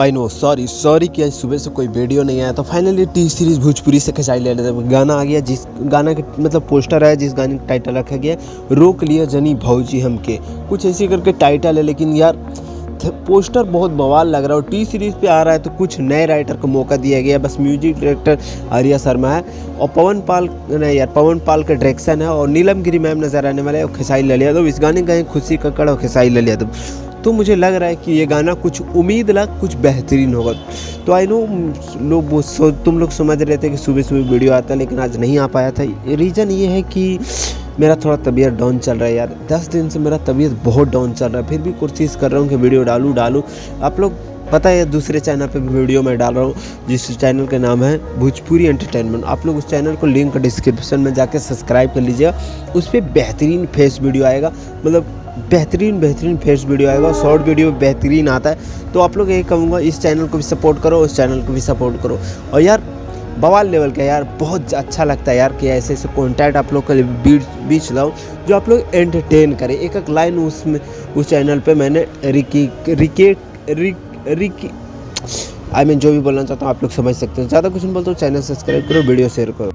I know sorry कि आज सुबह से कोई वीडियो नहीं आया। तो फाइनली टी सीरीज़ भोजपुरी से खिंचाई ले लेते गाना आ गया, जिस गाना के मतलब पोस्टर है, जिस गाने का टाइटल रखा गया रोक लिया जनी भौजी हमके, कुछ ऐसे करके टाइटल है। लेकिन यार पोस्टर बहुत बवाल लग रहा है और टी सीरीज़ पे आ रहा है तो कुछ नए राइटर को मौका दिया गया। बस म्यूजिक डायरेक्टर आर्या शर्मा है और पवन पाल का डायरेक्शन है और नीलम गिरी मैम नज़र आने वाले और खेसारी लाल यादव। इस गाने का खुशी कक्कड़ और खेसारी लाल यादव। तो मुझे लग रहा है कि ये गाना कुछ उम्मीद लग कुछ बेहतरीन होगा। तो आई नो तुम लोग समझ रहे थे कि सुबह सुबह वीडियो आता है, लेकिन आज नहीं आ पाया था। रीज़न ये है कि मेरा थोड़ा तबीयत डाउन चल रहा है यार। 10 दिन से मेरा तबीयत बहुत डाउन चल रहा है, फिर भी कोशिश कर रहा हूँ कि वीडियो डालूँ। आप लोग पता है दूसरे चैनल पे भी वीडियो मैं डाल रहा हूँ, जिस चैनल का नाम है भोजपुरी एंटरटेनमेंट। आप लोग उस चैनल को लिंक डिस्क्रिप्शन में जाके सब्सक्राइब कर लीजिएगा। उस पर बेहतरीन फेस वीडियो आएगा, मतलब बेहतरीन फेस वीडियो आएगा, शॉर्ट वीडियो बेहतरीन आता है। तो आप लोग यही कहूँगा, इस चैनल को भी सपोर्ट करो, उस चैनल को भी सपोर्ट करो। और यार बवाल लेवल का यार बहुत अच्छा लगता है यार कि ऐसे कंटेंट आप लोग के बीच लाओ जो आप लोग एंटरटेन करें। एक लाइन उसमें उस चैनल पे मैंने जो भी बोलना चाहता हूँ आप लोग समझ सकते हो। ज़्यादा कुछ नहीं बोलता हूँ, चैनल सब्सक्राइब करो, वीडियो शेयर करो।